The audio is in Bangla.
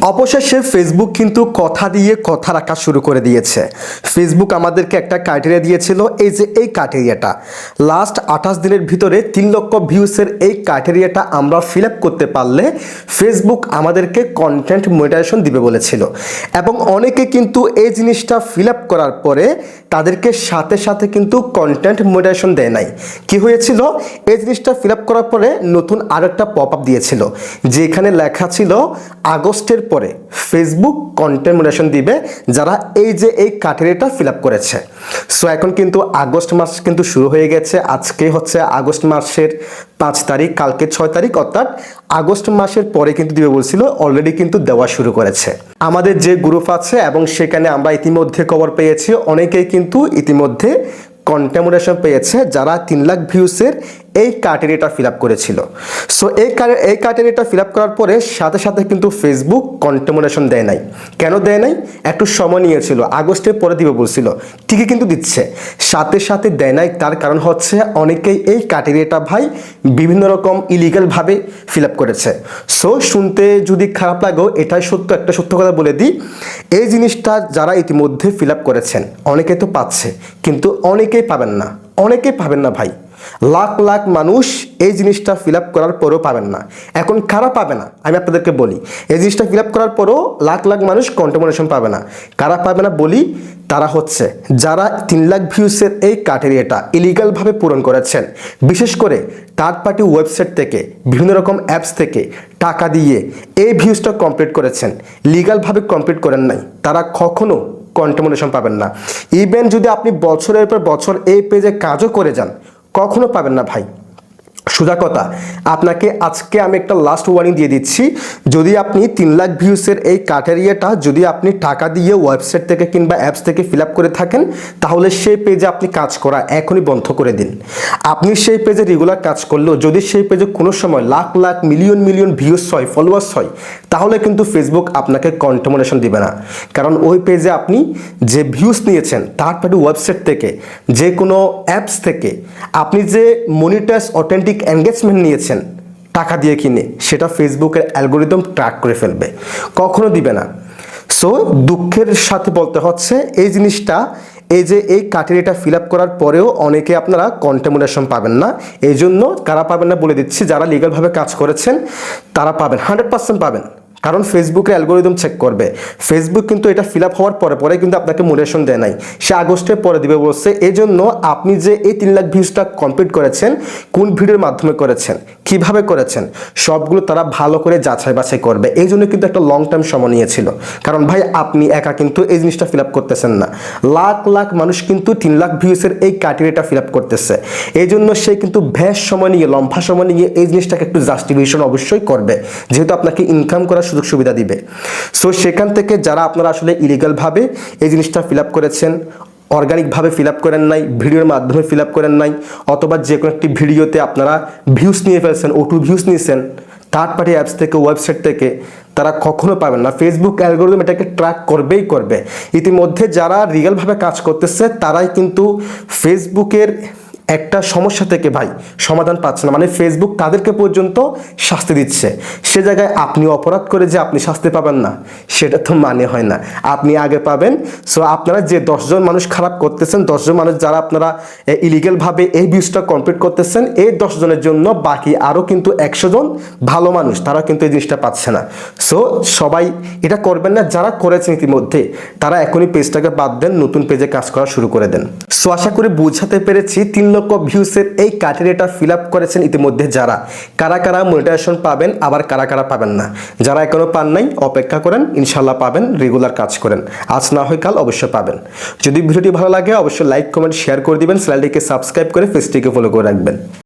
অবশেষে ফেসবুক কিন্তু কথা দিয়ে কথা রাখা শুরু করে দিয়েছে। ফেসবুক আমাদেরকে একটা ক্রাইটেরিয়া দিয়েছিল, এই যে এই ক্রাইটেরিয়াটা লাস্ট 28 দিনের ভিতরে 3 লক্ষ ভিউসের এই ক্রাইটেরিয়াটা আমরা ফিল আপ করতে পারলে ফেসবুক আমাদেরকে কন্টেন্ট মনিটাইজেশন দিবে বলেছিল। এবং অনেকে কিন্তু এই জিনিসটা ফিল আপ করার পরে তাদেরকে সাথে সাথে কিন্তু কন্টেন্ট মনিটাইজেশন দেয় নাই। কি হয়েছিল, এই জিনিসটা ফিল আপ করার পরে নতুন আরেকটা পপ আপ দিয়েছিল, যেখানে লেখা ছিল আগস্টের পরে ফেসবুক কন্টেন্ট মনিটাইজেশন দিবে যারা এই যে এই ক্রাইটেরিয়াটা ফিল আপ করেছে। সো এখন কিন্তু আগস্ট মাস কিন্তু শুরু হয়ে গেছে। আজকে হচ্ছে আগস্ট মাসের 5 তারিখ, কালকে 6 তারিখ, অর্থাৎ আগস্ট মাসের পরে কিন্তু দিবে বলছিল, অলরেডি কিন্তু দেওয়া শুরু করেছে। আমাদের যে গ্রুপ আছে এবং সেখানে আমরা ইতিমধ্যে খবর পেয়েছি অনেকেই কিন্তু ইতিমধ্যে কন্টেন্ট মনিটাইজেশন পেয়েছে যারা 3 লাখ ভিউসের এই ক্রাইটেরিয়াটা ফিল আপ করেছিল। সো এই ক্রাইটেরিয়াটা ফিল আপ করার পরে সাথে সাথে কিন্তু ফেসবুক কন্টেন্ট মনিটাইজেশন দেয় নাই। কেন দেয় নাই? একটু সময় নিয়েছিল, আগস্টের পরে দিবে বলছিল, ঠিকই কিন্তু দিচ্ছে, সাথে সাথে দেয় নাই। তার কারণ হচ্ছে অনেকেই এই ক্রাইটেরিয়াটা ভাই বিভিন্ন রকম ইলিগালভাবে ফিল আপ করেছে। সো শুনতে যদি খারাপ লাগেও এটাই সত্য, একটা সত্য কথা বলে দিই, এই জিনিসটা যারা ইতিমধ্যে ফিল আপ করেছেন অনেকে তো পাচ্ছে, কিন্তু অনেকেই পাবেন না, অনেকেই পাবেন না ভাই। লাখ লাখ মানুষ এই জিনিসটা ফিল আপ করার পরেও পাবেন না। এখন কারা পাবে না আমি আপনাদেরকে বলি, এই জিনিসটা ফিল আপ করার পরেও লাখ লাখ মানুষ কন্টেন্ট মনিটাইজেশন পাবে না। কারা পাবে না বলি, তারা হচ্ছে যারা 3 লাখ ভিউসের এই ক্রাইটেরিয়াটা ইলিগালভাবে পূরণ করেছেন, বিশেষ করে থার্ড পার্টি ওয়েবসাইট থেকে বিভিন্ন রকম অ্যাপস থেকে টাকা দিয়ে এই ভিউসটা কমপ্লিট করেছেন, লিগালভাবে কমপ্লিট করেন নাই, তারা কখনো কন্টেন্ট মনিটাইজেশন পাবেন না। ইভেন যদি আপনি বছরের পর বছর এই পেজে কাজও করে যান কখনো পাবেন না ভাই। সোজা কথা, আপনাকে আজকে আমি একটা লাস্ট ওয়ার্নিং দিয়ে দিচ্ছি, যদি আপনি 3 লাখ ভিউসের এই ক্রাইটেরিয়াটা যদি আপনি টাকা দিয়ে ওয়েবসাইট থেকে কিংবা অ্যাপস থেকে ফিল আপ করে থাকেন, তাহলে সেই পেজে আপনি কাজ করা এখনই বন্ধ করে দিন। আপনি সেই পেজে রেগুলার কাজ করলেও যদি সেই পেজে কোনো সময় lakh lakh million million views হয়, ফলোয়ার্স হয়, তাহলে কিন্তু ফেসবুক আপনাকে কন্টেন্ট মনিটাইজেশন দিবে না। কারণ ওই পেজে আপনি যে ভিউস নিয়েছেন থার্ড পার্টি ওয়েবসাইট থেকে, যে কোনো অ্যাপস থেকে আপনি যে মনিটাইজ অথেন্টিক এনগেজমেন্ট নিয়েছেন টাকা দিয়ে কিনে, সেটা ফেসবুকের অ্যালগোরিদম ট্র্যাক করে ফেলবে, কখনো দিবে না। সো দুঃখের সাথে বলতে হচ্ছে এই জিনিসটা, এই যে এই ক্রাইটেরিয়াটা ফিল আপ করার পরেও অনেকে আপনারা কন্টেন্ট মনিটাইজেশন পাবেন না। এই জন্য কারা পাবেন না বলে দিচ্ছি, যারা লিগালভাবে কাজ করেছেন তারা পাবেন, 100% পাবেন। কারণ ফেসবুকের অ্যালগোরিদম চেক করবে। ফেসবুক কিন্তু এটা ফিল আপ হওয়ার পরে পরে কিন্তু আপনাকে মনিটাইজেশন দেয় নাই, সে আগস্টের পরে দিবে বলছে। এই জন্য আপনি যে এই 3 লাখ ভিউসটা কমপ্লিট করেছেন, কোন ভিডিওর মাধ্যমে করেছেন, কিভাবে করেছেন, সবগুলো তারা ভালো করে যাচাই বাছাই করবে। এই জন্য কিন্তু একটা লং টাইম সময় নিয়েছিল। কারণ ভাই আপনি একা কিন্তু এই জিনিসটা ফিল আপ করতেছেন না, লাখ লাখ মানুষ কিন্তু 3 লাখ ভিউসের এই ক্রাইটেরিয়াটা ফিল আপ করতেছে। এই জন্য সে কিন্তু বেশ সময় নিয়ে, লম্বা সময় নিয়ে এই জিনিসটাকে একটু জাস্টিফিকেশন অবশ্যই করবে, যেহেতু আপনাকে ইনকাম করার সুযোগ সুবিধা দিবে। সো সেখান থেকে যারা আপনারা আসলে ইলিগালভাবে এই জিনিসটা ফিল আপ করেছেন, অর্গানিকভাবে ফিল আপ করেন নাই, ভিডিওর মাধ্যমে ফিল আপ করেন নাই, অথবা যে কোনো একটি ভিডিওতে আপনারা ভিউস নিয়ে ফেলছেন, O2 ভিউস নিয়েছেন থার্ড পার্টি অ্যাপস থেকে, ওয়েবসাইট থেকে, তারা কখনো পাবেন না। ফেসবুক অ্যালগোরিদম এটাকে ট্র্যাক করবেই করবে। ইতিমধ্যে যারা রিয়েলভাবে কাজ করতেছে তারাই কিন্তু ফেসবুকের একটা সমস্যা থেকে ভাই সমাধান পাচ্ছে না, মানে ফেসবুক তাদেরকে পর্যন্ত শাস্তি দিচ্ছে। সে জায়গায় আপনি অপরাধ করে যে আপনি শাস্তি পাবেন না, সেটা তো মানে হয় না, আপনি আগে পাবেন। সো আপনারা যে 10 জন মানুষ খারাপ করতেছেন, 10 জন মানুষ যারা আপনারা ইলিগালভাবে এই ভিউজটা কমপ্লিট করতেছেন, এই 10 জনের জন্য বাকি আরও কিন্তু 100 জন ভালো মানুষ তারা কিন্তু এই জিনিসটা পাচ্ছে না। সো সবাই এটা করবেন না, যারা করেছেন ইতিমধ্যে তারা এখনই পেজটাকে বাদ দেন, নতুন পেজে কাজ করা শুরু করে দেন। সো আশা করি বুঝাতে পেরেছি 3 লক্ষ ভিউসের এই ক্রাইটেরিয়াটা ফিল আপ করেছেন ইতিমধ্যে যারা, কারা কারা মনিটাইজেশন পাবেন, আবার কারা কারা পাবেন না। যারা এখনো পান নাই অপেক্ষা করেন, ইনশাল্লাহ পাবেন, রেগুলার কাজ করেন, আজ না হয় কাল অবশ্যই পাবেন। যদি ভিডিওটি ভালো লাগে অবশ্যই লাইক, কমেন্ট, শেয়ার করে দিবেন, চ্যানেলটিকে সাবস্ক্রাইব করে পেজটিকে ফলো করে রাখবেন।